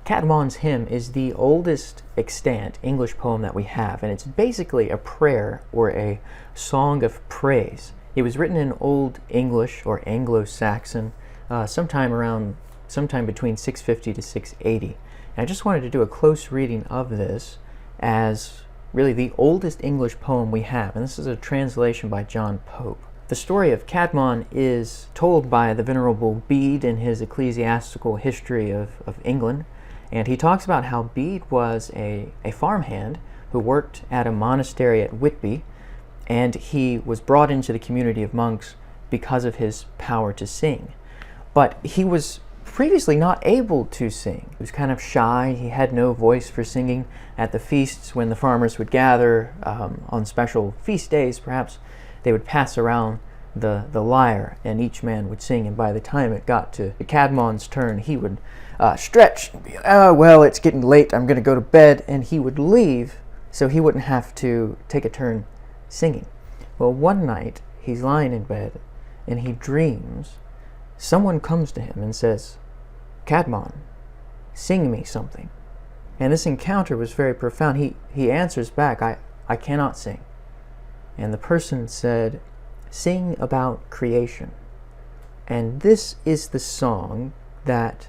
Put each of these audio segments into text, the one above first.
Cadmon's hymn is the oldest extant English poem that we have, and it's basically a prayer or a song of praise. It was written in Old English or Anglo-Saxon sometime between 650 to 680. And I just wanted to do a close reading of this as really the oldest English poem we have, and this is a translation by John Pope. The story of Cadmon is told by the Venerable Bede in his Ecclesiastical History of England, and he talks about how Bede was a farmhand who worked at a monastery at Whitby, and he was brought into the community of monks because of his power to sing. But he was previously not able to sing. He was kind of shy. He had no voice for singing. At the feasts, when the farmers would gather on special feast days, perhaps, they would pass around the lyre, and each man would sing, and by the time it got to Cadmon's turn, he would stretch, well, it's getting late, I'm going to go to bed, and he would leave so he wouldn't have to take a turn singing. Well, one night, he's lying in bed, and he dreams someone comes to him and says, "Cadmon, sing me something." And this encounter was very profound. He answers back, I cannot sing. And the person said, "Sing about creation." And this is the song that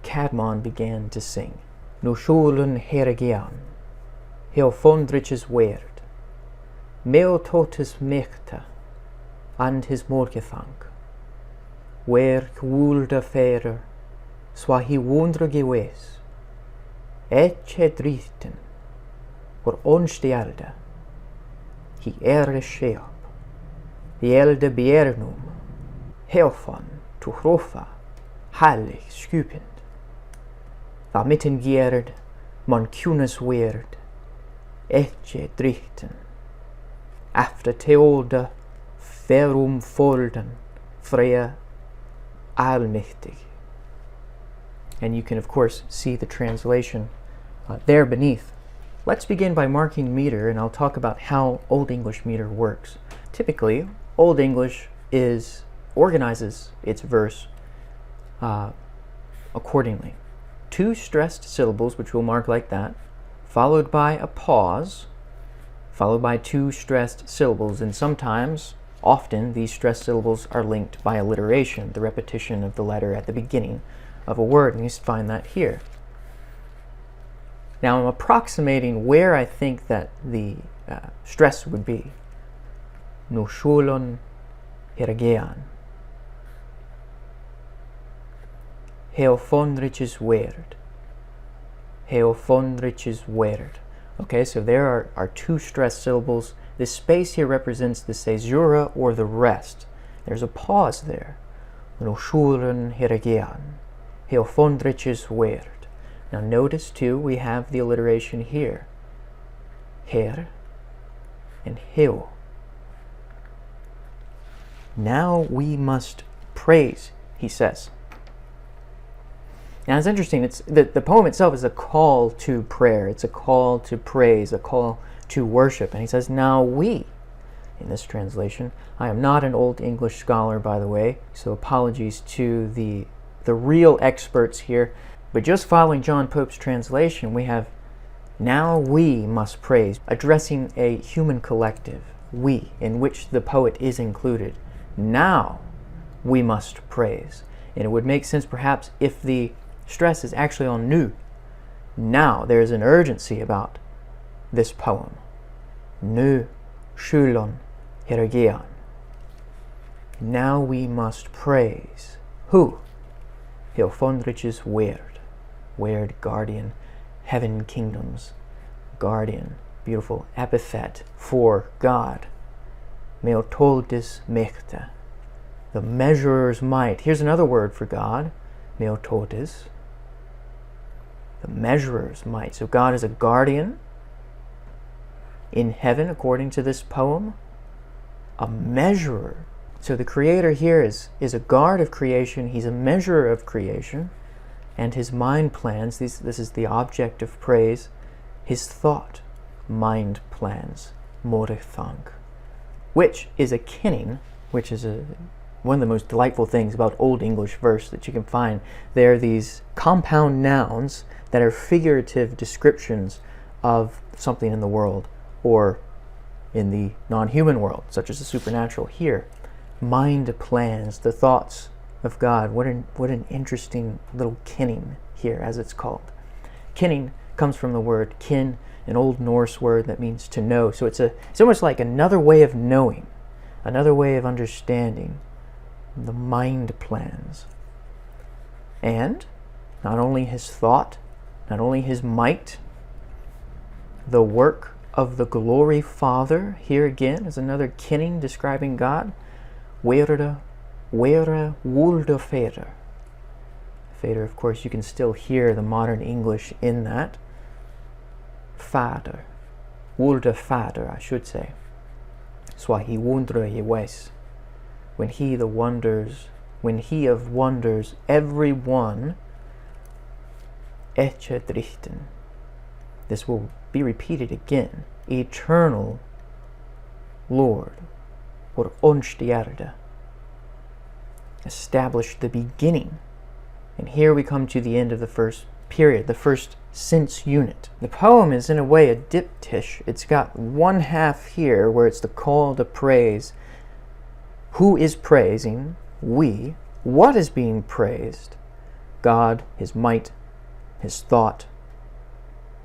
Cadmon began to sing. No sjolen hergian, heo fondriches werd, meo totus mechta, and his morgethank, where kwulda ferer, swahi wondra gewes, etche dritten, or onstialda, hi sheop, the elde biernum, helfon to hrofa, heilig skupend, va mitten gerd, man kunas werd, etche dritten, after teolda, ferum folden, freya, allmächtig. And you can, of course, see the translation there beneath. Let's begin by marking meter, and I'll talk about how Old English meter works. Typically, Old English organizes its verse accordingly. 2 stressed syllables, which we'll mark like that, followed by a pause, followed by 2 stressed syllables, and sometimes, often, these stressed syllables are linked by alliteration, the repetition of the letter at the beginning of a word, and you find that here. Now I'm approximating where I think that the stress would be. No sjolon hergean, heo fondriches werd, heo fondriches werd. Okay, so there are 2 stressed syllables. This space here represents the caesura or the rest. There's a pause there. No sjolen hergean, heo fondriches werd. Now notice too, we have the alliteration here. Her and heo. Now we must praise, he says. Now it's interesting, the poem itself is a call to prayer. It's a call to praise, a call to worship. And he says, now we, in this translation. I am not an Old English scholar, by the way, so apologies to the real experts here. But just following John Pope's translation, we have, now we must praise, addressing a human collective, we, in which the poet is included. Now we must praise. And it would make sense perhaps if the stress is actually on nu. Now there is an urgency about this poem. Nu sjolon hergean. Now we must praise. Who? Heo fondriches werd. Werd, guardian, heaven kingdoms, guardian, beautiful epithet for God. Meotoldis mechta, the measurer's might. Here's another word for God, meotoldis, the measurer's might. So God is a guardian in heaven, according to this poem, a measurer. So the Creator here is a guard of creation. He's a measurer of creation. And his mind plans, this is the object of praise, his thought, mind plans, morgethank, which is a kenning, which is one of the most delightful things about Old English verse that you can find. They're these compound nouns that are figurative descriptions of something in the world or in the non-human world, such as the supernatural. Here, mind plans, the thoughts of God. What an interesting little kinning here, as it's called. Kinning comes from the word kin, an Old Norse word that means to know. So it's almost like another way of knowing, another way of understanding the mind plans. And not only his thought, not only his might, the work of the glory Father, here again is another kinning describing God. Were wulde Fader. Fader, of course, you can still hear the modern English in that. Father. Wulde Fader, I should say. Swahi wundre je weis. When he of wonders, every one, eche drichten. This will be repeated again. Eternal Lord, or onstierde. Established the beginning. And here we come to the end of the first period, the first since unit. The poem is in a way a diptych. It's got one half here where it's the call to praise. Who is praising? We. What is being praised? God, his might, his thought,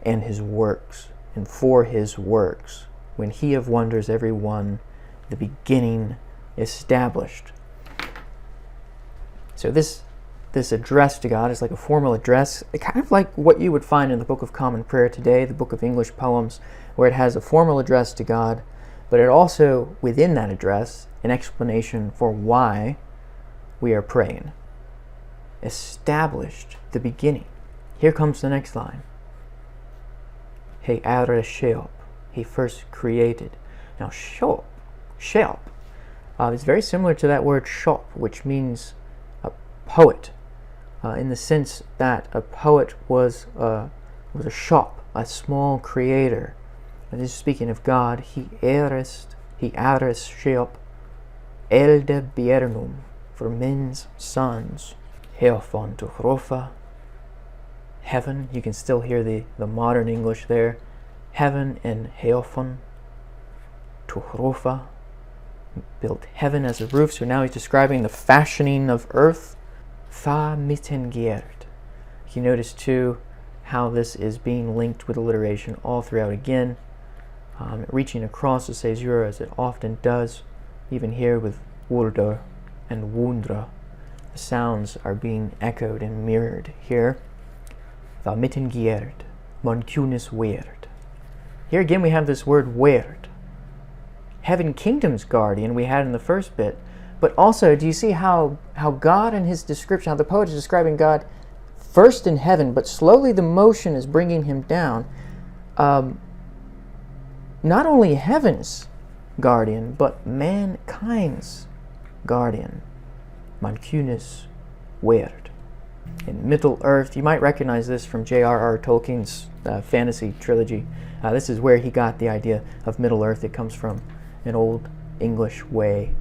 and his works. And for his works, when he of wonders every one, the beginning established. So this address to God is like a formal address, kind of like what you would find in the Book of Common Prayer today, the Book of English Poems, where it has a formal address to God, but it also, within that address, an explanation for why we are praying. Established the beginning. Here comes the next line. He are sheop. He first created. Now, sheop is very similar to that word shop, which means a poet, in the sense that a poet was a shop, a small creator. And this is speaking of God. He ares sheop, elde biernum, for men's sons. Heofon to hrofa. Heaven, you can still hear the modern English there. Heaven and heofon to hrofa. Built heaven as a roof. So now he's describing the fashioning of earth. Fa mitten geert. You notice too how this is being linked with alliteration all throughout again. Reaching across the caesura as it often does. Even here with wulder and wundra. The sounds are being echoed and mirrored here. Va mitten geert. Moncunis weird. Here again we have this word weird. Heaven kingdom's guardian we had in the first bit. But also, do you see how God and his description, how the poet is describing God first in heaven, but slowly the motion is bringing him down. Not only heaven's guardian, but mankind's guardian. Mancunis weird. In Middle Earth, you might recognize this from J.R.R. Tolkien's fantasy trilogy. This is where he got the idea of Middle Earth. It comes from an Old English way,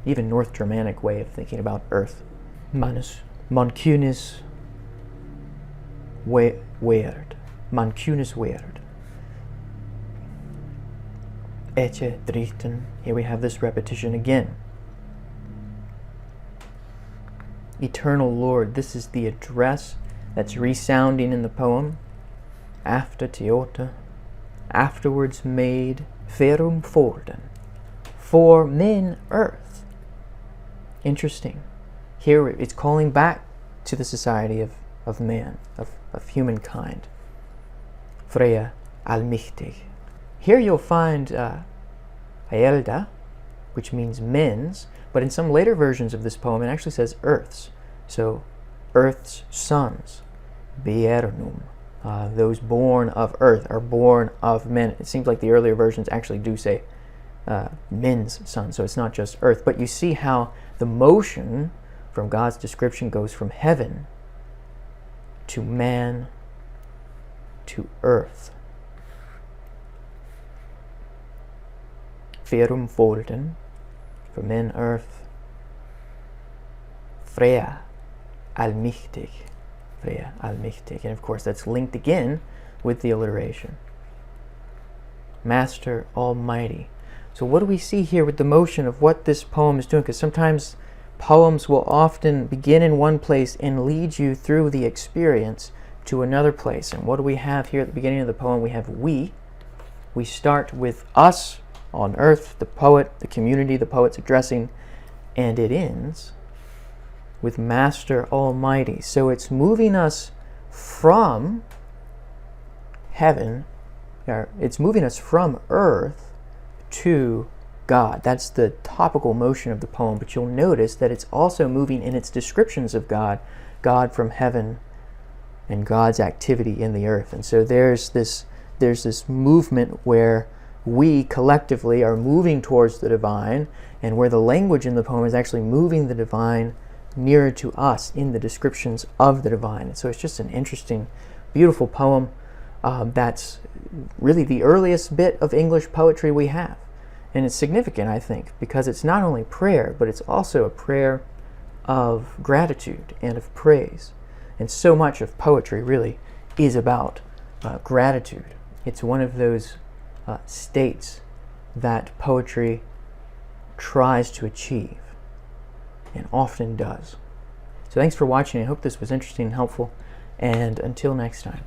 even North Germanic way of thinking about Earth. Manus Mancunis weird. Mancunis weird. Eche drichten. Here we have this repetition again. Eternal Lord, this is the address that's resounding in the poem. After Teota, afterwards made ferum folden, for men earth. Interesting. Here it's calling back to the society of man, of humankind. Freya almichtig. Here you'll find Aelda, which means men's, but in some later versions of this poem it actually says earth's. So, earth's sons, biernum. Those born of earth are born of men. It seems like the earlier versions actually do say men's sons, so it's not just earth. But you see how the motion from God's description goes from heaven to man to earth. Ferum folden, for men earth, Freya allmächtig. Freya allmächtig. And of course that's linked again with the alliteration. Master Almighty. So what do we see here with the motion of what this poem is doing? Because sometimes poems will often begin in one place and lead you through the experience to another place. And what do we have here at the beginning of the poem? We have we. We start with us on earth, the poet, the community the poet's addressing, and it ends with Master Almighty. So it's moving us from heaven, or it's moving us from earth to God. That's the topical motion of the poem, but you'll notice that it's also moving in its descriptions of God, God from heaven and God's activity in the earth. And so there's this movement where we collectively are moving towards the divine, and where the language in the poem is actually moving the divine nearer to us in the descriptions of the divine. And so it's just an interesting, beautiful poem that's really the earliest bit of English poetry we have. And it's significant, I think, because it's not only prayer, but it's also a prayer of gratitude and of praise. And so much of poetry really is about gratitude. It's one of those states that poetry tries to achieve, and often does. So thanks for watching. I hope this was interesting and helpful, and until next time.